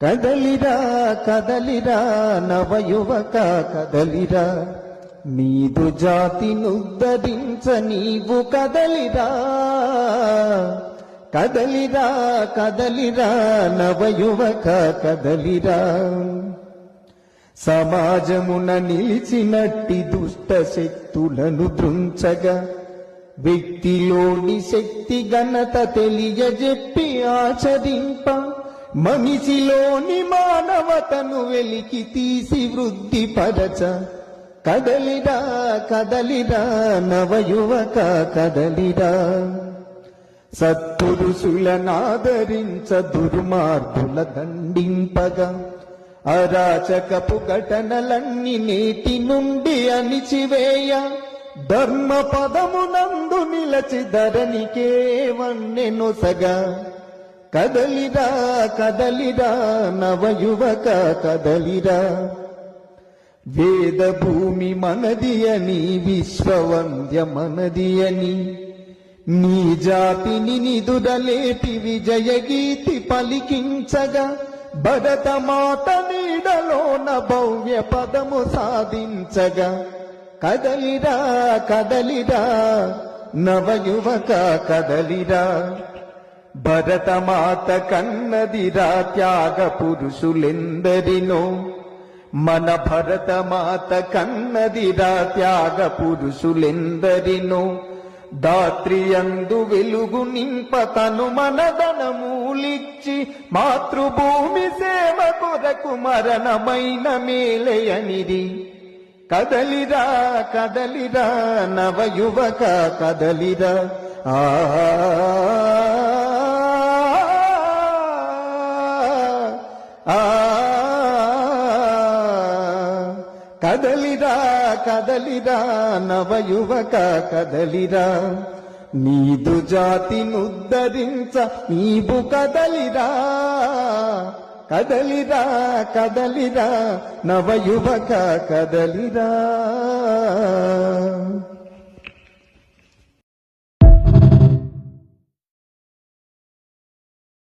కదలిరా కదలిరా నవయువక కదలిరా, నీదు జాతినుద్ధరించ నీవు కదలిరా. కదలిరా కదలిరా నవయువక కదలిరా, సమాజమున నిలిచినట్టి దుష్ట శక్తులను దృంచగా వ్యక్తిలోని శక్తి ఘనత తెలియజెప్పి ఆచరింప, మనిషిలోని మానవతను వెలికి తీసి వృద్ధిపరచ. కదలిరా కదలిరా నవయువక కదలిరా, సత్పురుషులనాదరించ దుర్మార్గుల దండింపగా, అరాచకపు ఘటనలన్నీ నేటి నుండి అణిచివేయ, ధర్మ పదమునందు నిలచి ధరణికే వన్నెనొసగా. కదలిరా కదలిరా నవయువక కదలిరా, వేద భూమి మనది అని విశ్వవంద్య మనది అని, నీ జాతిని నిదుడలేటి విజయ గీతి పలికించగా, భరతమాత నీడలోన భవ్య పదము సాధించగా. కదలిరా కదలిరా నవయువక కదలిరా, భరతమాత కన్నదిరా త్యాగ పురుషులెందరినో, మన భరతమాత కన్నదిరా త్యాగ పురుషులెందరినో. దాత్రియందు వెలుగు నింప తను మనదనమూలిచ్చి, మాతృభూమి సేవ కొరకు మరణమైన మేలయనిది. కదలిరా కదలిరా నవయువక కదలిరా. కదలిరా కదలిరా నవయువక కదలిరా, నీదు జాతినుద్ధరించ నీవు కదలిరా. కదలిరా కదలిరా నవయువక కదలిరా.